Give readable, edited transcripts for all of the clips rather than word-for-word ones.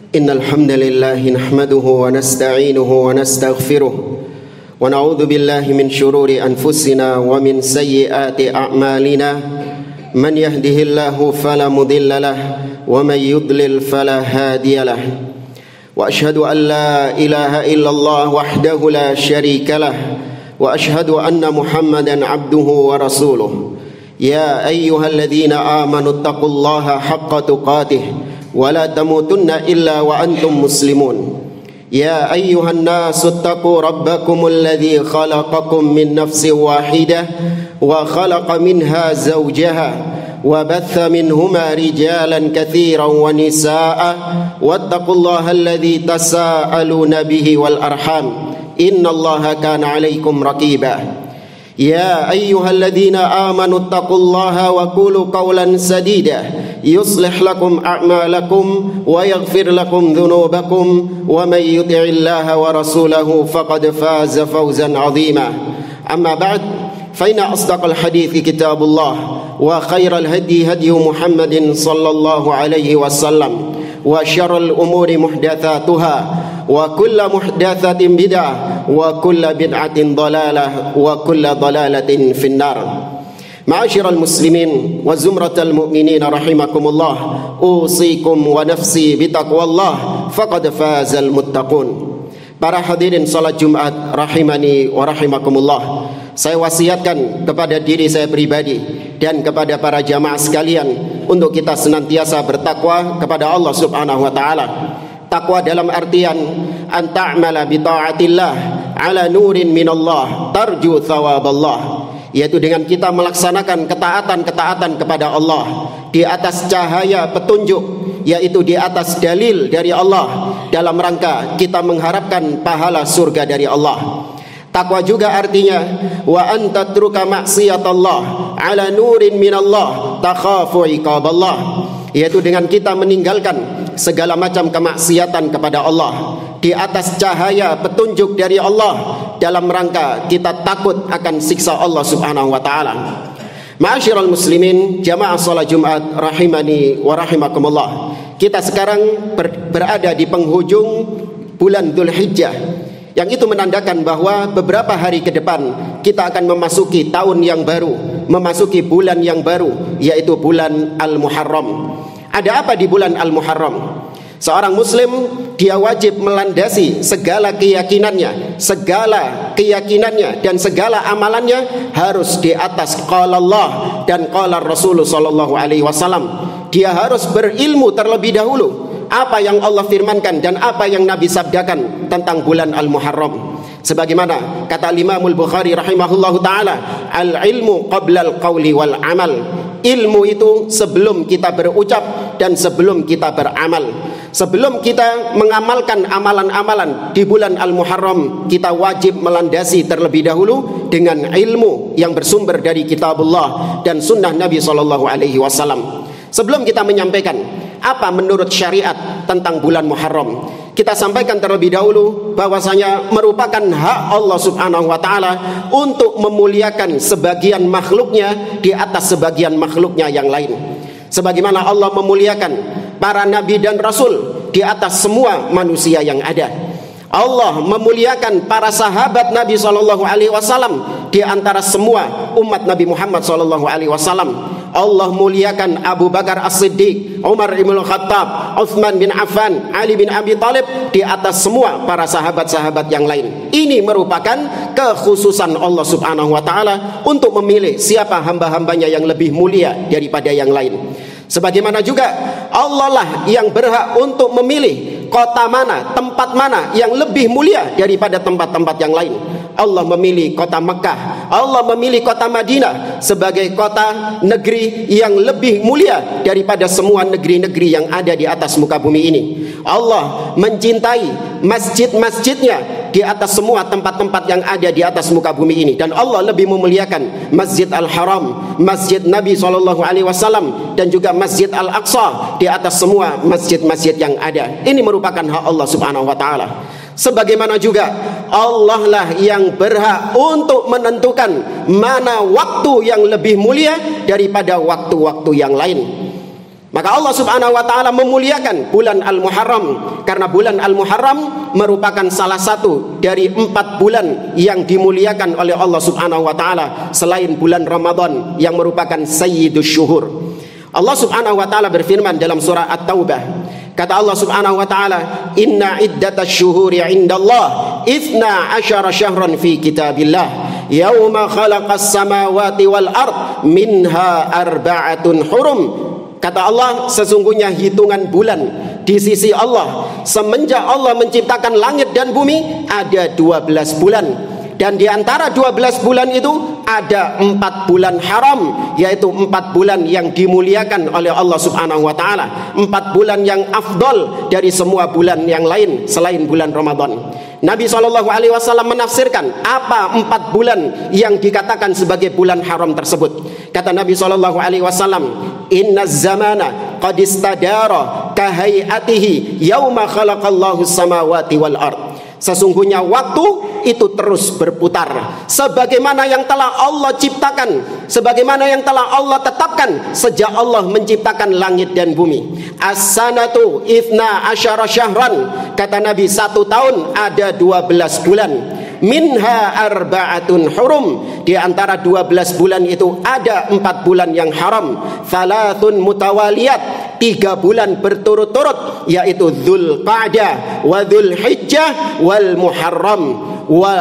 Innal hamdalillah nahmaduhu wa nasta'inuhu wa nastaghfiruh wa na'udzu billahi min shururi anfusina wa min sayyiati a'malina man yahdihillahu fala mudilla lahu wa man yudlil fala hadiya lahu wa ashhadu an la ilaha illallah wahdahu la syarika lahu wa ashhadu anna Muhammadan abduhu wa rasuluh ya ayyuhalladzina amanu taqullaha haqqa tuqatih ولا تموتن إلا وأنتم مسلمون يا أيها الناس اتقوا ربكم الذي خلقكم من نفس واحدة وخلق منها زوجها وبث منهما رجالا كثيرا ونساء واتقوا الله الذي تساءلون به والأرحام إن الله كان عليكم رقيبا يا أيها الذين آمنوا اتقوا الله وقولوا قولا سديدا يصلح لكم أعمالكم ويغفر لكم ذنوبكم ومن يطع الله ورسوله فقد فاز فوزا عظيما أما بعد فإن أصدق الحديث كتاب الله وخير الهدي هدي محمد صلى الله عليه وسلم وشر الأمور محدثاتها وكل محدثة بدعة وكل بدعة ضلالة وكل ضلالة في النار Ma'asyiral muslimin wa zumratal mu'minin rahimakumullah usikum wa nafsi bitaqwallah faqad fazal muttaqun. Para hadirin salat Jumat rahimani wa rahimakumullah, saya wasiatkan kepada diri saya pribadi dan kepada para jamaah sekalian untuk kita senantiasa bertakwa kepada Allah Subhanahu wa taala. Takwa dalam artian an ta'mala bi ta'atillah ala nurin minallah tarju thawaballah, yaitu dengan kita melaksanakan ketaatan-ketaatan kepada Allah di atas cahaya petunjuk, yaitu di atas dalil dari Allah, dalam rangka kita mengharapkan pahala surga dari Allah. Takwa juga artinya wa anta tatruka maksiatallah ala nurin minallah takhafu iqaballah, yaitu dengan kita meninggalkan segala macam kemaksiatan kepada Allah di atas cahaya petunjuk dari Allah, dalam rangka kita takut akan siksa Allah Subhanahu wa taala. Ma'asyiral muslimin, jamaah salat Jumat rahimani wa rahimakumullah. Kita sekarang berada di penghujung bulan Dzulhijjah, yang itu menandakan bahwa beberapa hari ke depan kita akan memasuki tahun yang baru, memasuki bulan yang baru, yaitu bulan Al-Muharram. Ada apa di bulan Al-Muharram? Seorang muslim dia wajib melandasi segala keyakinannya dan segala amalannya harus di atas qala Allah dan qala Rasulullah sallallahu alaihi wasallam. Dia harus berilmu terlebih dahulu apa yang Allah firmankan dan apa yang Nabi sabdakan tentang bulan Al-Muharram. Sebagaimana kata Imamul Bukhari rahimahullahu taala, al-ilmu qabla al-qawli wal amal. Ilmu itu sebelum kita berucap dan sebelum kita beramal. Sebelum kita mengamalkan amalan-amalan di bulan Al-Muharram, kita wajib melandasi terlebih dahulu dengan ilmu yang bersumber dari kitabullah dan sunnah Nabi SAW. Sebelum kita menyampaikan apa menurut syariat tentang bulan Muharram, kita sampaikan terlebih dahulu bahwasanya merupakan hak Allah Subhanahu wa taala untuk memuliakan sebagian makhluknya di atas sebagian makhluknya yang lain. Sebagaimana Allah memuliakan para nabi dan rasul di atas semua manusia yang ada. Allah memuliakan para sahabat Nabi SAW di antara semua umat Nabi Muhammad SAW. Allah muliakan Abu Bakar As-Siddiq, Umar ibn Khattab, Uthman bin Affan, Ali bin Abi Thalib di atas semua para sahabat-sahabat yang lain. Ini merupakan kekhususan Allah Subhanahu wa taala untuk memilih siapa hamba-hambanya yang lebih mulia daripada yang lain. Sebagaimana juga Allah lah yang berhak untuk memilih kota mana, tempat mana yang lebih mulia daripada tempat-tempat yang lain. Allah memilih kota Mekah, Allah memilih kota Madinah sebagai kota negeri yang lebih mulia daripada semua negeri-negeri yang ada di atas muka bumi ini. Allah mencintai masjid-masjidnya di atas semua tempat-tempat yang ada di atas muka bumi ini. Dan Allah lebih memuliakan Masjid Al-Haram, Masjid Nabi SAW, dan juga Masjid Al-Aqsa di atas semua masjid-masjid yang ada. Ini merupakan hak Allah Subhanahu wa Ta'ala. Sebagaimana juga Allah lah yang berhak untuk menentukan mana waktu yang lebih mulia daripada waktu-waktu yang lain. Maka Allah Subhanahu wa Ta'ala memuliakan bulan Al-Muharram, karena bulan Al-Muharram merupakan salah satu dari 4 bulan yang dimuliakan oleh Allah Subhanahu wa Ta'ala selain bulan Ramadan yang merupakan sayyidus syuhur. Allah Subhanahu wa Ta'ala berfirman dalam surah At-Taubah. Kata Allah Subhanahu wa Ta'ala, "Inna iddatasy syuhuri 'indallah 12 syahran fi kitabillah yauma khalaqas samawati wal ard minha arba'atun hurum." Kata Allah, sesungguhnya hitungan bulan di sisi Allah semenjak Allah menciptakan langit dan bumi ada 12 bulan. Dan di antara 12 bulan itu ada 4 bulan haram, yaitu 4 bulan yang dimuliakan oleh Allah Subhanahu wa Ta'ala, 4 bulan yang afdol dari semua bulan yang lain selain bulan Ramadan. Nabi SAW menafsirkan apa 4 bulan yang dikatakan sebagai bulan haram tersebut. Kata Nabi SAW, "Inna zamana qad istadara kahayatihi yauma khalaqallahu samawati wal ard." Sesungguhnya waktu itu terus berputar sebagaimana yang telah Allah ciptakan, sebagaimana yang telah Allah tetapkan sejak Allah menciptakan langit dan bumi. As-sanatu 12 syahran. Kata Nabi, 1 tahun ada 12 bulan. Minha arba'atun hurum. Di antara 12 bulan itu ada 4 bulan yang haram. Thalathun mutawaliyat. 3 bulan berturut-turut, yaitu Dzulqa'dah wa Dzulhijjah wal Muharram wa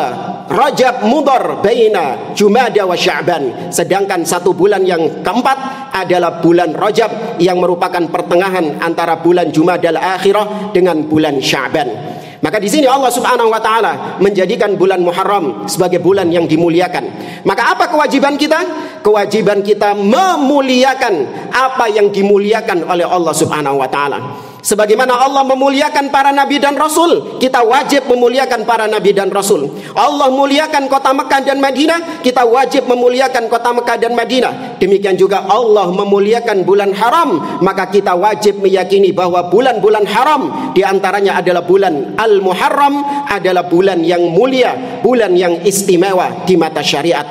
Rajab Mudhar baina Jumada wa Sya'ban. Sedangkan 1 bulan yang keempat adalah bulan Rajab yang merupakan pertengahan antara bulan Jumadal Akhirah dengan bulan Sya'ban. Maka di sini Allah Subhanahu wa Ta'ala menjadikan bulan Muharram sebagai bulan yang dimuliakan. Maka apa kewajiban kita? Kewajiban kita memuliakan apa yang dimuliakan oleh Allah Subhanahu wa Ta'ala. Sebagaimana Allah memuliakan para nabi dan rasul, kita wajib memuliakan para nabi dan rasul. Allah muliakan kota Mekah dan Madinah, kita wajib memuliakan kota Mekah dan Madinah. Demikian juga Allah memuliakan bulan haram, maka kita wajib meyakini bahwa bulan-bulan haram di antaranya adalah bulan Al-Muharram, adalah bulan yang mulia, bulan yang istimewa di mata syariat.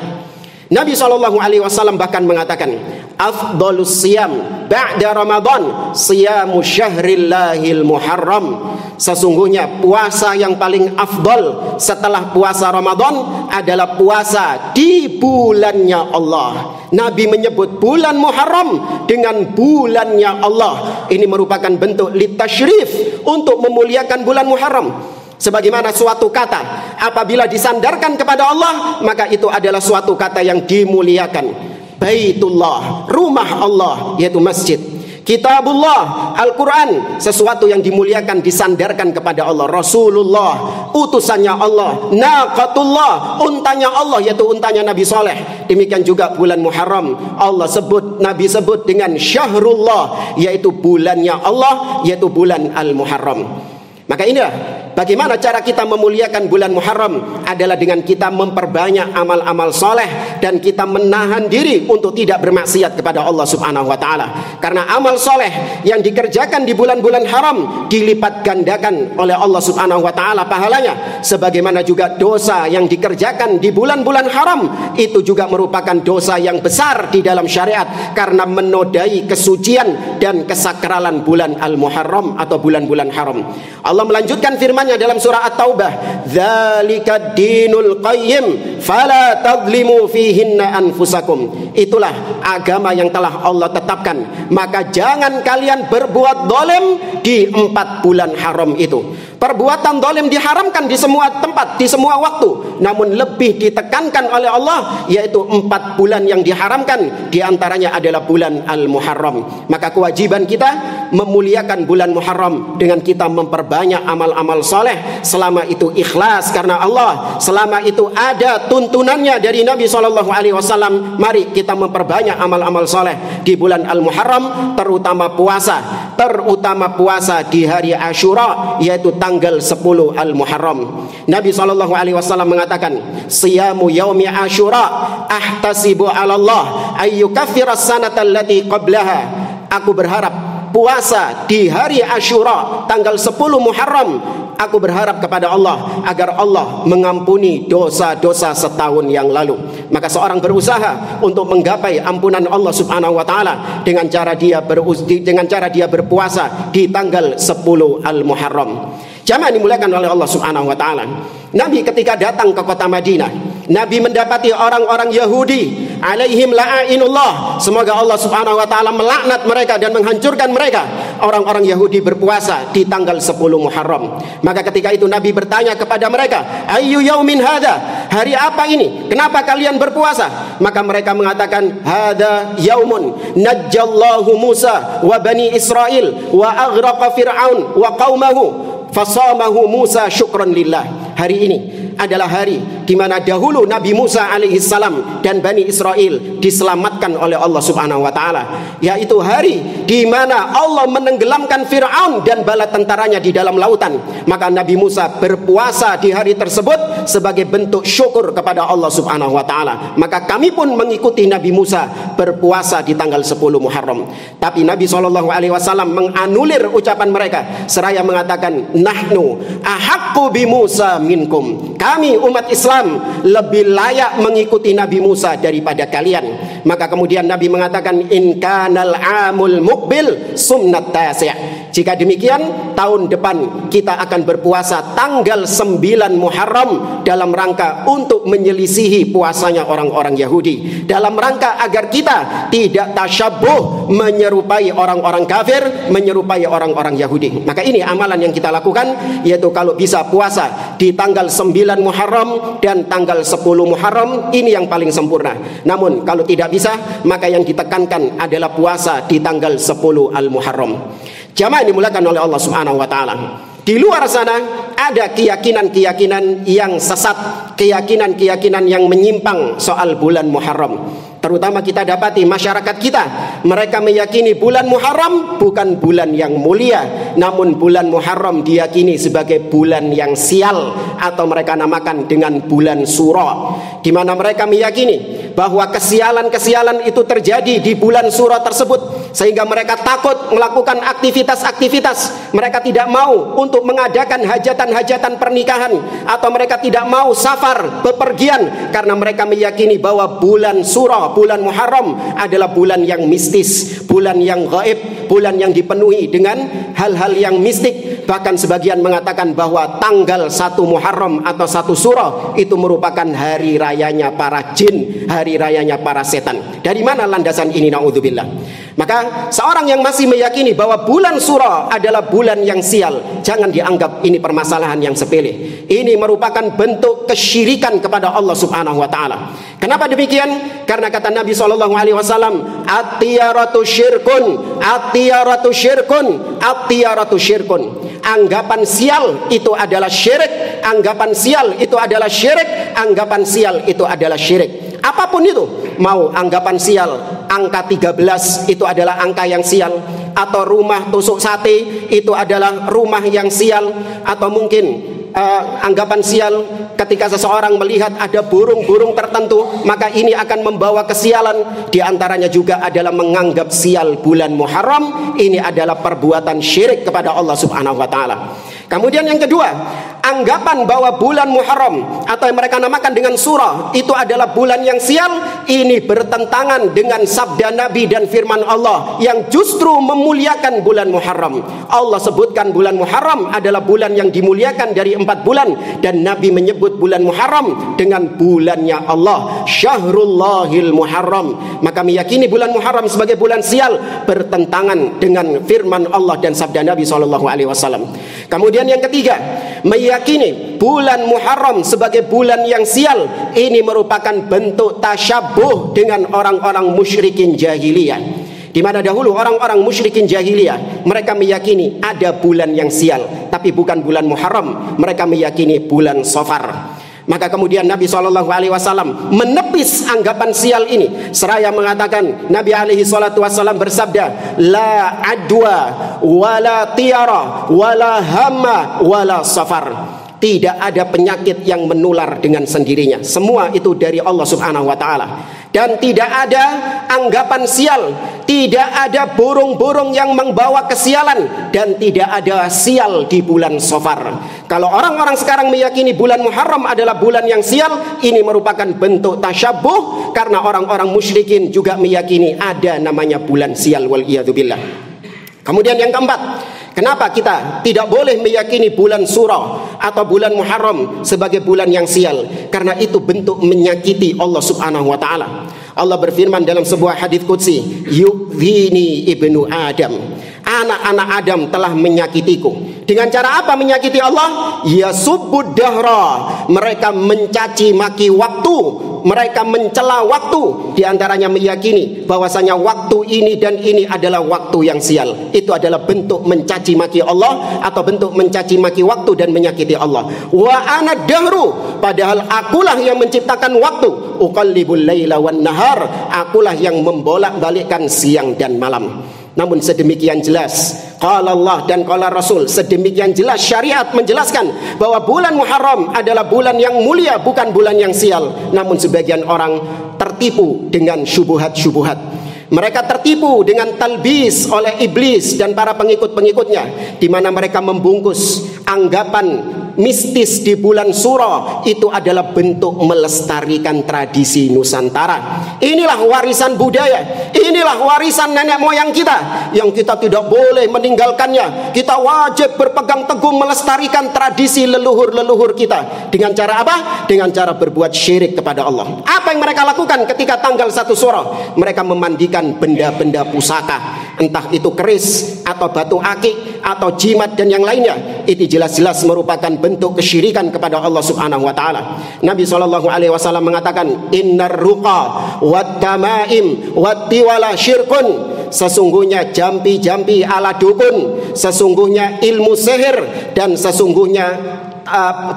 Nabi SAW bahkan mengatakan, afdalus siyam ba'da Ramadan siyamu syahrillahil muharram. Sesungguhnya puasa yang paling afdal setelah puasa Ramadan adalah puasa di bulannya Allah. Nabi menyebut bulan Muharram dengan bulannya Allah. Ini merupakan bentuk litasyrif untuk memuliakan bulan Muharram. Sebagaimana suatu kata apabila disandarkan kepada Allah, maka itu adalah suatu kata yang dimuliakan. Baitullah, rumah Allah, yaitu masjid. Kitabullah, Al-Quran, sesuatu yang dimuliakan disandarkan kepada Allah. Rasulullah, utusannya Allah. Naqatullah, untanya Allah, yaitu untanya Nabi Saleh. Demikian juga bulan Muharram, Allah sebut, Nabi sebut dengan Syahrullah, yaitu bulannya Allah, yaitu bulan Al-Muharram. Maka inilah bagaimana cara kita memuliakan bulan Muharram adalah dengan kita memperbanyak amal-amal soleh dan kita menahan diri untuk tidak bermaksiat kepada Allah Subhanahu wa Ta'ala. Karena amal soleh yang dikerjakan di bulan-bulan haram dilipat gandakan oleh Allah Subhanahu wa Ta'ala pahalanya, sebagaimana juga dosa yang dikerjakan di bulan-bulan haram itu juga merupakan dosa yang besar di dalam syariat karena menodai kesucian dan kesakralan bulan Al-Muharram atau bulan-bulan haram. Allah melanjutkan firman-Nya dalam surah At-Taubah, "Dzalika dinul qayyim fala tadlimu fihinna anfusakum." Itulah agama yang telah Allah tetapkan, maka jangan kalian berbuat zalim di 4 bulan haram itu. Perbuatan zalim diharamkan di semua tempat, di semua waktu, namun lebih ditekankan oleh Allah yaitu 4 bulan yang diharamkan, di antaranya adalah bulan Al-Muharram. Maka kewajiban kita memuliakan bulan Muharram dengan kita memperbanyak amal-amal soleh, selama itu ikhlas karena Allah, selama itu ada tuntunannya dari Nabi SAW. Mari kita memperbanyak amal-amal soleh di bulan Al-Muharram, terutama puasa. terutama puasa di hari Asyura, yaitu tanggal 10 Al-Muharram. Nabi SAW mengatakan, siyamu yaumi Asyura ahtasibu 'ala Allah ayyukaffira as-sanata allati qablaha. Aku berharap puasa di hari Asyura tanggal 10 Muharram, aku berharap kepada Allah agar Allah mengampuni dosa-dosa setahun yang lalu. Maka seorang berusaha untuk menggapai ampunan Allah Subhanahu wa taala dengan cara dia berpuasa di tanggal 10 Al-Muharram. Jamaah dimuliakan oleh Allah Subhanahu wa taala. Nabi ketika datang ke kota Madinah, Nabi mendapati orang-orang Yahudi, alaihim la'inullah, semoga Allah Subhanahu wa taala melaknat mereka dan menghancurkan mereka. Orang-orang Yahudi berpuasa di tanggal 10 Muharram. Maka ketika itu Nabi bertanya kepada mereka, ayyu yaumin hadza? Hari apa ini? Kenapa kalian berpuasa? Maka mereka mengatakan, hadza yaumun najjallahu Musa wa bani Israil wa aghraqa Fir'aun wa qaumahu fasamahu Musa syukran lillah. Hari ini adalah hari di mana dahulu Nabi Musa alaihissalam dan Bani Israel diselamatkan oleh Allah Subhanahu wa taala, yaitu hari di mana Allah menenggelamkan Fir'aun dan bala tentaranya di dalam lautan. Maka Nabi Musa berpuasa di hari tersebut sebagai bentuk syukur kepada Allah Subhanahu wa taala. Maka kami pun mengikuti Nabi Musa berpuasa di tanggal 10 Muharram. Tapi Nabi SAW menganulir ucapan mereka seraya mengatakan, nahnu ahaqqu bi Musa minkum. Kami umat Islam lebih layak mengikuti Nabi Musa daripada kalian. Maka kemudian Nabi mengatakan, in kanal amul muqbil sunnat tasi'. Jika demikian, tahun depan kita akan berpuasa tanggal 9 Muharram dalam rangka untuk menyelisihi puasanya orang-orang Yahudi, dalam rangka agar kita tidak tasyabbuh menyerupai orang-orang kafir, menyerupai orang-orang Yahudi. Maka ini amalan yang kita lakukan, yaitu kalau bisa puasa di tanggal 9 Muharram dan tanggal 10 Muharram, ini yang paling sempurna. Namun kalau tidak bisa, maka yang ditekankan adalah puasa di tanggal 10 Al-Muharram. Jamaah dimulakan oleh Allah Subhanahu wa taala. Di luar sana ada keyakinan-keyakinan yang sesat, keyakinan-keyakinan yang menyimpang soal bulan Muharram. Terutama kita dapati masyarakat kita, mereka meyakini bulan Muharram bukan bulan yang mulia, namun bulan Muharram diyakini sebagai bulan yang sial, atau mereka namakan dengan bulan Sura, di mana mereka meyakini bahwa kesialan-kesialan itu terjadi di bulan Sura tersebut, sehingga mereka takut melakukan aktivitas-aktivitas. Mereka tidak mau untuk mengadakan hajatan-hajatan pernikahan, atau mereka tidak mau safar, bepergian, karena mereka meyakini bahwa bulan Sura, bulan Muharram adalah bulan yang mistis, bulan yang gaib, bulan yang dipenuhi dengan hal-hal yang mistik. Bahkan sebagian mengatakan bahwa tanggal 1 Muharram atau 1 Sura itu merupakan hari rayanya para jin, hari rayanya para setan. Dari mana landasan ini? Naudzubillah. Maka seorang yang masih meyakini bahwa bulan Sura adalah bulan yang sial, jangan dianggap ini permasalahan yang sepele. Ini merupakan bentuk kesyirikan kepada Allah Subhanahu wa taala. Kenapa demikian? Karena kata Nabi SAW, at-tiyaratu syirkun, at-tiyaratu syirkun, at-tiyaratu syirkun. Anggapan sial itu adalah syirik, anggapan sial itu adalah syirik, anggapan sial itu adalah syirik. Apapun itu, mau anggapan sial angka 13 itu adalah angka yang sial, atau rumah tusuk sate itu adalah rumah yang sial, atau mungkin anggapan sial ketika seseorang melihat ada burung-burung tertentu, maka ini akan membawa kesialan. Di antaranya juga adalah menganggap sial bulan Muharram. Ini adalah perbuatan syirik kepada Allah Subhanahu wa taala. Kemudian yang kedua, anggapan bahwa bulan Muharram atau yang mereka namakan dengan Surah itu adalah bulan yang sial, ini bertentangan dengan sabda Nabi dan firman Allah yang justru memuliakan bulan Muharram. Allah sebutkan bulan Muharram adalah bulan yang dimuliakan dari 4 bulan, dan Nabi menyebut bulan Muharram dengan bulannya Allah, Syahrullahil Muharram. Maka meyakini bulan Muharram sebagai bulan sial bertentangan dengan firman Allah dan sabda Nabi SAW. Kemudian yang ketiga, meyakini bulan Muharram sebagai bulan yang sial, ini merupakan bentuk tasyabbuh dengan orang-orang musyrikin jahiliyah, di mana dahulu orang-orang musyrikin jahiliyah mereka meyakini ada bulan yang sial, tapi bukan bulan Muharram, mereka meyakini bulan Safar. Maka kemudian Nabi SAW menepis anggapan sial ini, seraya mengatakan, Nabi SAW bersabda, la adwa wala tiara wala hamma wala safar. Tidak ada penyakit yang menular dengan sendirinya. Semua itu dari Allah Subhanahu wa taala. Dan tidak ada anggapan sial, tidak ada burung-burung yang membawa kesialan, dan tidak ada sial di bulan Safar. Kalau orang-orang sekarang meyakini bulan Muharram adalah bulan yang sial, ini merupakan bentuk tasyabbuh, karena orang-orang musyrikin juga meyakini ada namanya bulan sial, wal iyadzubillah. Kemudian yang keempat, kenapa kita tidak boleh meyakini bulan Surah atau bulan Muharram sebagai bulan yang sial? Karena itu bentuk menyakiti Allah Subhanahu wa taala. Allah berfirman dalam sebuah hadis qudsi, yu'dhini ibnu Adam. Anak-anak Adam telah menyakitiku. Dengan cara apa menyakiti Allah? Yasubbud dahra. Mereka mencaci maki waktu, mereka mencela waktu. Di antaranya meyakini bahwasanya waktu ini dan ini adalah waktu yang sial. Itu adalah bentuk mencaci maki Allah atau bentuk mencaci maki waktu dan menyakiti Allah. Wa ana dahru, padahal akulah yang menciptakan waktu. Uqallibul laila wan nahar, akulah yang membolak-balikkan siang dan malam. Namun sedemikian jelas qala Allah dan qala Rasul, sedemikian jelas syariat menjelaskan bahwa bulan Muharram adalah bulan yang mulia, bukan bulan yang sial. Namun sebagian orang tertipu dengan syubhat-syubhat. Mereka tertipu dengan talbis oleh iblis dan para pengikut-pengikutnya, di mana mereka membungkus anggapan mistis di bulan Suro itu adalah bentuk melestarikan tradisi Nusantara. Inilah warisan budaya, inilah warisan nenek moyang kita yang kita tidak boleh meninggalkannya. Kita wajib berpegang teguh melestarikan tradisi leluhur-leluhur kita. Dengan cara apa? Dengan cara berbuat syirik kepada Allah. Apa yang mereka lakukan ketika tanggal 1 Suro? Mereka memandikan benda-benda pusaka, entah itu keris atau batu akik atau jimat dan yang lainnya. Itu jelas-jelas merupakan bentuk kesyirikan kepada Allah Subhanahu wa taala. Nabi SAW mengatakan, innar ruqa wat tamaim wat tiwala syirkun. Sesungguhnya jampi-jampi ala dukun, sesungguhnya ilmu sihir, dan sesungguhnya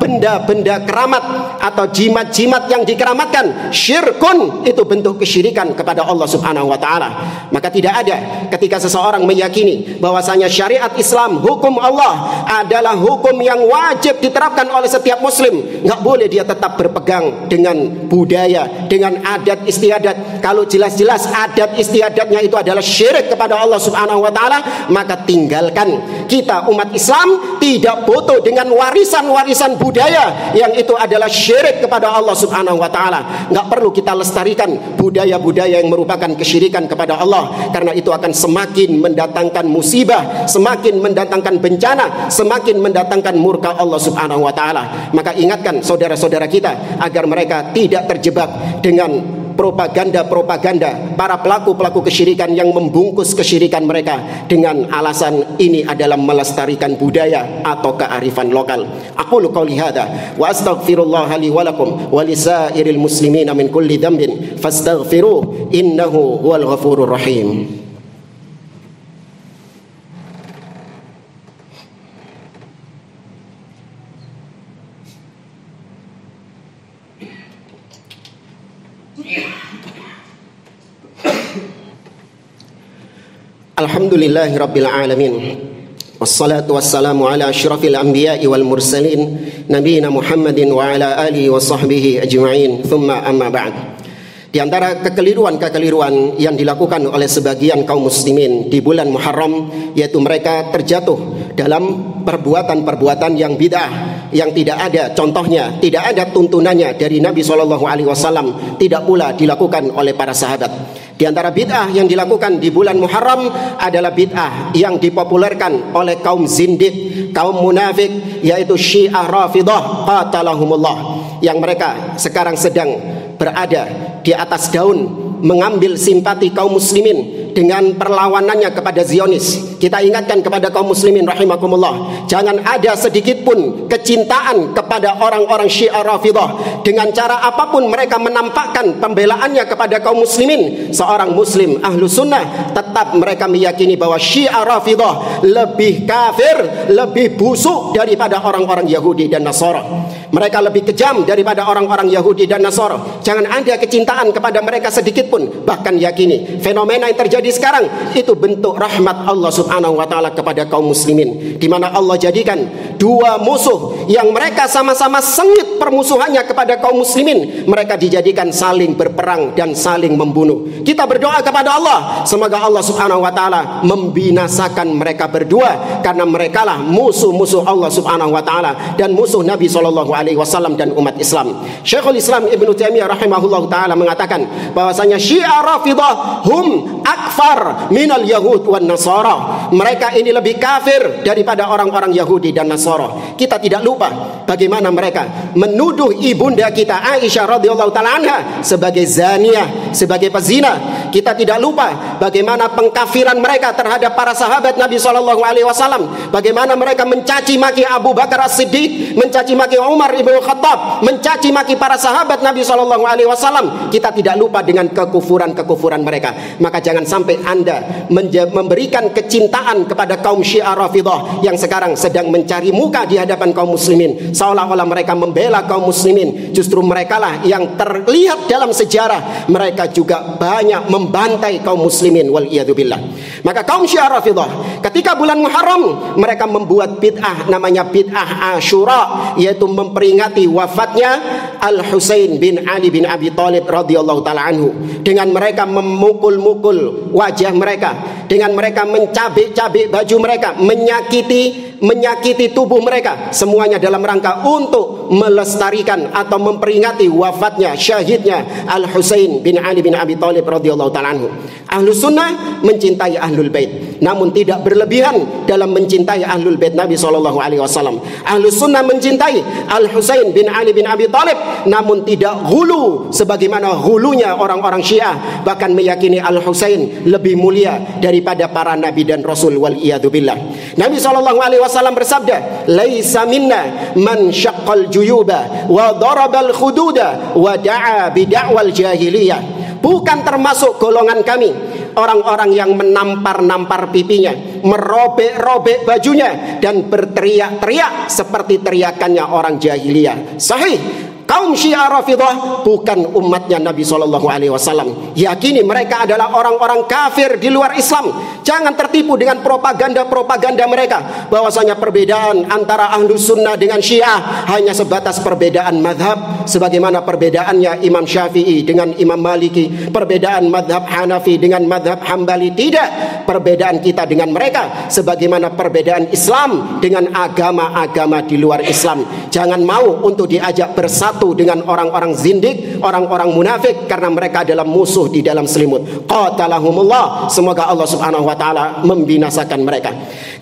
benda-benda keramat atau jimat-jimat yang dikeramatkan, syirkun, itu bentuk kesyirikan kepada Allah Subhanahu wa taala. Maka tidak ada ketika seseorang meyakini bahwasanya syariat Islam, hukum Allah adalah hukum yang wajib diterapkan oleh setiap muslim, nggak boleh dia tetap berpegang dengan budaya, dengan adat istiadat. Kalau jelas-jelas adat istiadatnya itu adalah syirik kepada Allah Subhanahu wa taala, maka tinggalkan. Kita umat Islam tidak butuh dengan warisan budaya yang itu adalah syirik kepada Allah Subhanahu wa taala. Enggak perlu kita lestarikan budaya-budaya yang merupakan kesyirikan kepada Allah, karena itu akan semakin mendatangkan musibah, semakin mendatangkan bencana, semakin mendatangkan murka Allah Subhanahu wa taala. Maka ingatkan saudara-saudara kita agar mereka tidak terjebak dengan propaganda-propaganda para pelaku-pelaku kesyirikan yang membungkus kesyirikan mereka dengan alasan ini adalah melestarikan budaya atau kearifan lokal. Aqulu qouli hadza wa astaghfirullah li wa lakum wa lisairil muslimina min kulli dhanbin fastaghfiruhu innahu huwal ghafurur rahim. Alhamdulillahi rabbil alamin. Wassalatu wassalamu ala asyrafil anbiya'i wal mursalin nabiyina Muhammadin wa ala alihi wa sahbihi ajma'in. Thumma amma ba'd. Di antara kekeliruan-kekeliruan yang dilakukan oleh sebagian kaum muslimin di bulan Muharram, yaitu mereka terjatuh dalam perbuatan-perbuatan yang bid'ah, yang tidak ada contohnya, tidak ada tuntunannya dari Nabi SAW, tidak pula dilakukan oleh para sahabat. Di antara bid'ah yang dilakukan di bulan Muharram adalah bid'ah yang dipopulerkan oleh kaum zindik, kaum munafik, yaitu Syiah Rafidah qatalahumullah, yang mereka sekarang sedang berada di atas daun mengambil simpati kaum muslimin dengan perlawanannya kepada Zionis. Kita ingatkan kepada kaum muslimin rahimakumullah, jangan ada sedikit pun kecintaan kepada orang-orang Syiah Rafidhah. Dengan cara apapun mereka menampakkan pembelaannya kepada kaum muslimin, seorang muslim ahlu sunnah tetap mereka meyakini bahwa Syiah Rafidhah lebih kafir, lebih busuk daripada orang-orang Yahudi dan Nasara. Mereka lebih kejam daripada orang-orang Yahudi dan Nasara. Jangan ada kecintaan kepada mereka sedikit pun. Bahkan yakini fenomena yang terjadi sekarang itu bentuk rahmat Allah subhanahu wa ta'ala kepada kaum muslimin, di mana Allah jadikan dua musuh yang mereka sama-sama sengit permusuhannya kepada kaum muslimin, mereka dijadikan saling berperang dan saling membunuh. Kita berdoa kepada Allah, semoga Allah subhanahu wa ta'ala membinasakan mereka berdua, karena merekalah musuh-musuh Allah subhanahu wa ta'ala dan musuh Nabi SAW dan umat Islam. Syekhul Islam Ibnu Taimiyah rahimahullah ta'ala mengatakan bahwasanya Syiah Rafidhah hum akfar minal Yahud wan Nasara. Mereka ini lebih kafir daripada orang-orang Yahudi dan Nasara. Kita tidak lupa bagaimana mereka menuduh ibunda kita Aisyah radhiyallahu ta'ala anha sebagai zaniyah, sebagai pezina. Kita tidak lupa bagaimana pengkafiran mereka terhadap para sahabat Nabi SAW. Bagaimana mereka mencaci maki Abu Bakar As-Siddiq, mencaci maki Umar ibn Khattab, mencaci maki para sahabat Nabi SAW. Kita tidak lupa dengan kekufuran-kekufuran mereka. Maka jangan sampai Anda memberikan kecintaan kepada kaum Syiah Rafidhah yang sekarang sedang mencari muka di hadapan kaum muslimin, seolah-olah mereka membela kaum muslimin. Justru merekalah yang terlihat dalam sejarah mereka juga banyak membantai kaum muslimin, wal iyadzubillah. Maka kaum Syiah Rafidhah ketika bulan Muharram mereka membuat bid'ah namanya bid'ah Asyura, yaitu memperingati wafatnya Al-Husain bin Ali bin Abi Thalib radhiyallahu ta'ala anhu. Dengan mereka memukul-mukul wajah mereka, dengan mereka mencabik-cabik baju mereka, menyakiti tubuh mereka, semuanya dalam rangka untuk melestarikan atau memperingati wafatnya, syahidnya Al-Husain bin Ali bin Abi Thalib radhiyallahu ta'ala anhu. Ahlu sunnah mencintai ahlul bait, namun tidak berlebihan dalam mencintai ahlul bait Nabi SAW. Ahlu sunnah mencintai Al-Husain bin Ali bin Abi Thalib, namun tidak hulu sebagaimana hulunya orang-orang Syiah, bahkan meyakini Al-Husain lebih mulia daripada para nabi dan rasul, wal iyadzubillah. Nabi SAW bersabda, laisa minna man syaqqal juyuba wa darabal khududa wa da'a bid'awal jahiliyah. Bukan termasuk golongan kami orang-orang yang menampar-nampar pipinya, merobek-robek bajunya, dan berteriak-teriak seperti teriakannya orang jahiliyah. Sahih, kaum Syiah Rafidhah bukan umatnya Nabi SAW. Yakini mereka adalah orang-orang kafir di luar Islam. Jangan tertipu dengan propaganda-propaganda mereka bahwasanya perbedaan antara ahlu sunnah dengan Syiah hanya sebatas perbedaan madhab, sebagaimana perbedaannya Imam Syafi'i dengan Imam Maliki, perbedaan madhab Hanafi dengan madhab Hambali. Tidak, perbedaan kita dengan mereka sebagaimana perbedaan Islam dengan agama-agama di luar Islam. Jangan mau untuk diajak bersatu dengan orang-orang zindik, orang-orang munafik, karena mereka adalah musuh di dalam selimut. Qatalahumullah, semoga Allah subhanahu wa ta'ala membinasakan mereka.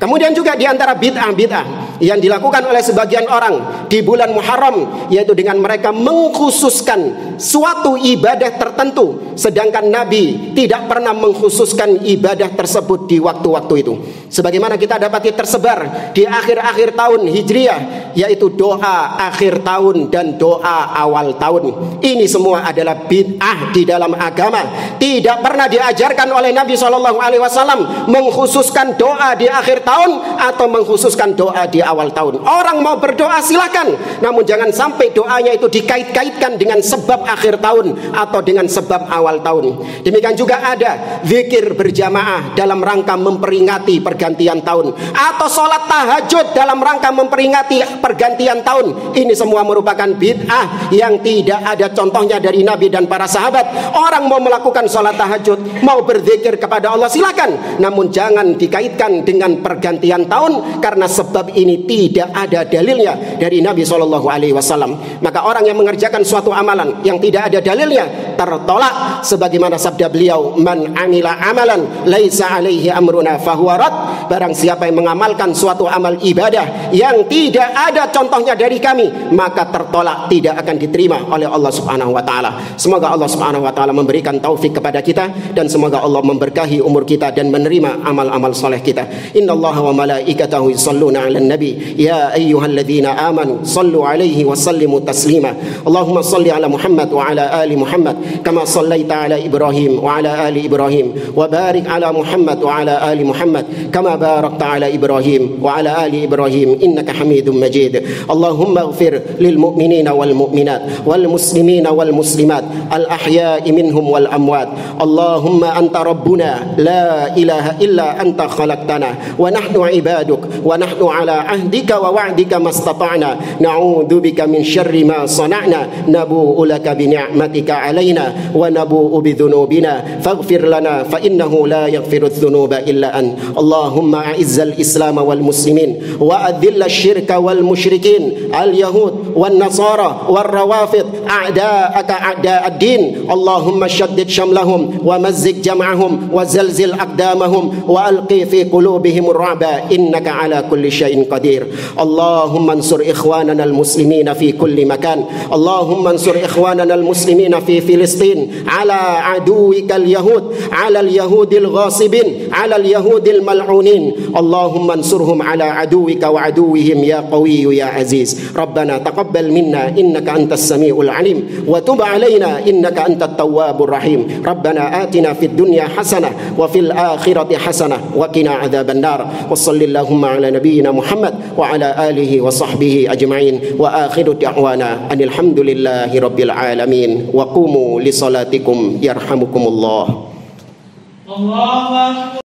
Kemudian juga di antara bid'ah-bid'ah yang dilakukan oleh sebagian orang di bulan Muharram, yaitu dengan mereka mengkhususkan suatu ibadah tertentu, sedangkan Nabi tidak pernah mengkhususkan ibadah tersebut di waktu-waktu itu. Sebagaimana kita dapati tersebar di akhir-akhir tahun Hijriah, yaitu doa akhir tahun dan doa awal tahun. Ini semua adalah bid'ah di dalam agama. Tidak pernah diajarkan oleh Nabi SAW mengkhususkan doa di akhir tahun atau mengkhususkan doa di awal tahun. Orang mau berdoa silakan, namun jangan sampai doanya itu dikait-kaitkan dengan sebab akhir tahun atau dengan sebab awal tahun. Demikian juga ada zikir berjamaah dalam rangka memperingati pergantian tahun, atau sholat tahajud dalam rangka memperingati pergantian tahun. Ini semua merupakan bid'ah yang tidak ada contohnya dari Nabi dan para sahabat. Orang mau melakukan sholat tahajud, mau berzikir kepada Allah silakan, namun jangan dikaitkan dengan pergantian tahun, karena sebab ini tidak ada dalilnya dari Nabi SAW. Maka orang yang mengerjakan suatu amalan yang tidak ada dalilnya, tertolak, sebagaimana sabda beliau, man amila amalan laisa alaihi amruna fahuwa rad. Barang siapa yang mengamalkan suatu amal ibadah yang tidak ada contohnya dari kami, maka tertolak, tidak akan diterima oleh Allah Subhanahu wa taala. Semoga Allah Subhanahu wa taala memberikan taufik kepada kita, dan semoga Allah memberkahi umur kita dan menerima amal-amal soleh kita. Innallaha wa malaikatahu yusholluna 'alan nabi ya ayyuhalladzina amanu shallu 'alaihi wa sallimu taslima. Allahumma shalli 'ala Muhammad wa 'ala ali Muhammad kama shallaita 'ala Ibrahim wa 'ala ali Ibrahim wa barik 'ala Muhammad wa 'ala ali Muhammad kama barakta 'ala Ibrahim wa 'ala ali Ibrahim innaka Hamidum Majid. Allahumma ighfir lil mu'minina wal mu'minat wal muslimina wal muslimat al ahya'i minhum wal amwat. Allahumma anta rabbuna la ilaha illa anta khalaqtana wa nahnu ibaduk wa nahnu ala ahdika wa wa'dika mastata'na na'udzu bika min syarri ma sana'na nabu'u laka bi ni'matika 'alaina wa nabu'u bi dhunubina faghfir lana fa innahu la yaghfiru dhunuba illa ant. Allahumma a'izzal islam wal muslimin wa adhilla syirka wal musyrikin al yahud wan nasara war rawafid a'da'aka a'da'ad din. Allahumma shaddid shamlahum wa mazzik jam'ahum wa zalzil aqdamahum wa alqi fi qulubihim ar-ra'ba innaka ala kulli syai'in qadir. Allahumma ansur ikhwanana al-muslimina fi kulli makan. Allahumma ansur ikhwanana al-muslimina fi Filistin ala aduwika al-yahud, ala al-yahudil ghasibin, ala al-yahudil mal'unin. Allahumma ansurhum ala aduwika wa aduwihim ya qawiyyu ya aziz. Rabbana taqabbal minna innaka antas samiul alim wa tub alaina innaka antat tawwabur rahim. Rabbana atina fid dunya hasanah wa fil akhirati hasanah wa qina adzaban nar. Wa sallallahu ala nabiyyina Muhammad wa ala alihi wa sahbihi ajma'in wa akhiru da'wana anil hamdulillahi rabbil alamin wa qumu li salatikum yarhamukumullah. Allahu akbar.